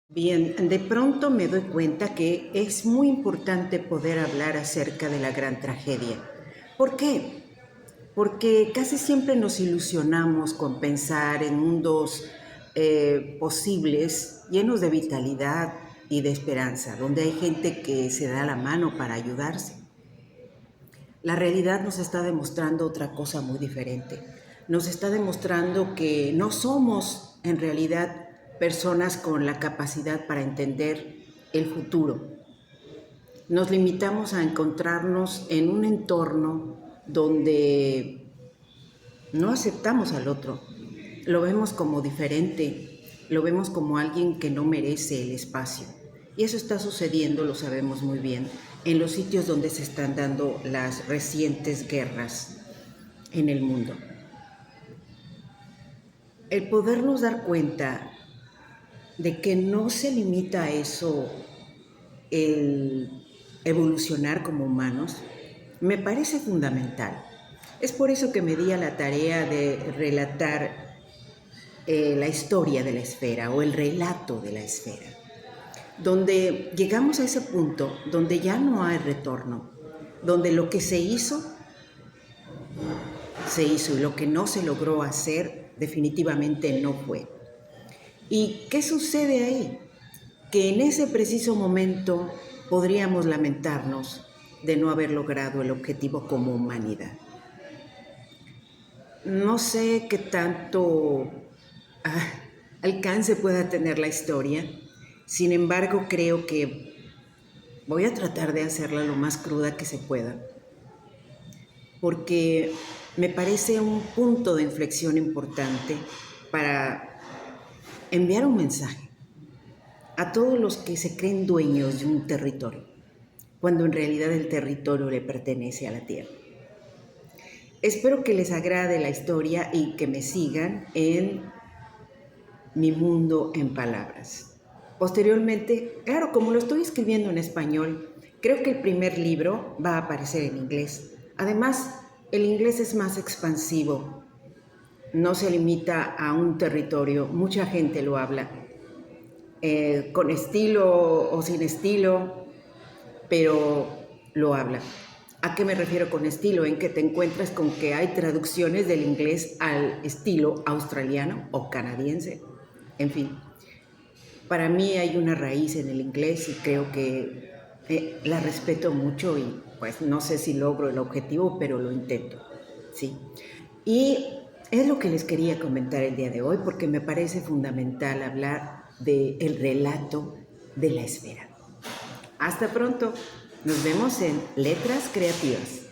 Bien, de pronto me doy cuenta que es muy importante poder hablar acerca de la gran tragedia. ¿Por qué? Porque casi siempre nos ilusionamos con pensar en mundos posibles, llenos de vitalidad y de esperanza, donde hay gente que se da la mano para ayudarse. La realidad nos está demostrando otra cosa muy diferente. Nos está demostrando que no somos en realidad personas con la capacidad para entender el futuro. Nos limitamos a encontrarnos en un entorno donde no aceptamos al otro. Lo vemos como diferente, lo vemos como alguien que no merece el espacio. Y eso está sucediendo, lo sabemos muy bien, en los sitios donde se están dando las recientes guerras en el mundo. El podernos dar cuenta de que no se limita a eso el evolucionar como humanos, me parece fundamental. Es por eso que me di a la tarea de relatar la historia de la esfera o el relato de la esfera, donde llegamos a ese punto donde ya no hay retorno, donde lo que se hizo y lo que no se logró hacer definitivamente no fue. ¿Y qué sucede ahí? Que en ese preciso momento podríamos lamentarnos de no haber logrado el objetivo como humanidad. No sé qué tanto ah, alcance pueda tener la historia, sin embargo creo que voy a tratar de hacerla lo más cruda que se pueda, porque me parece un punto de inflexión importante para enviar un mensaje a todos los que se creen dueños de un territorio, cuando en realidad el territorio le pertenece a la tierra. Espero que les agrade la historia y que me sigan en Mi Mundo en Palabras. Posteriormente, claro, como lo estoy escribiendo en español, creo que el primer libro va a aparecer en inglés. Además, el inglés es más expansivo, no se limita a un territorio, mucha gente lo habla, con estilo o sin estilo, pero lo habla. ¿A qué me refiero con estilo? En que te encuentras con que hay traducciones del inglés al estilo australiano o canadiense. En fin, para mí hay una raíz en el inglés y creo que la respeto mucho y pues no sé si logro el objetivo, pero lo intento, ¿sí? Y es lo que les quería comentar el día de hoy porque me parece fundamental hablar del relato de la esfera. Hasta pronto. Nos vemos en Letras Creativas.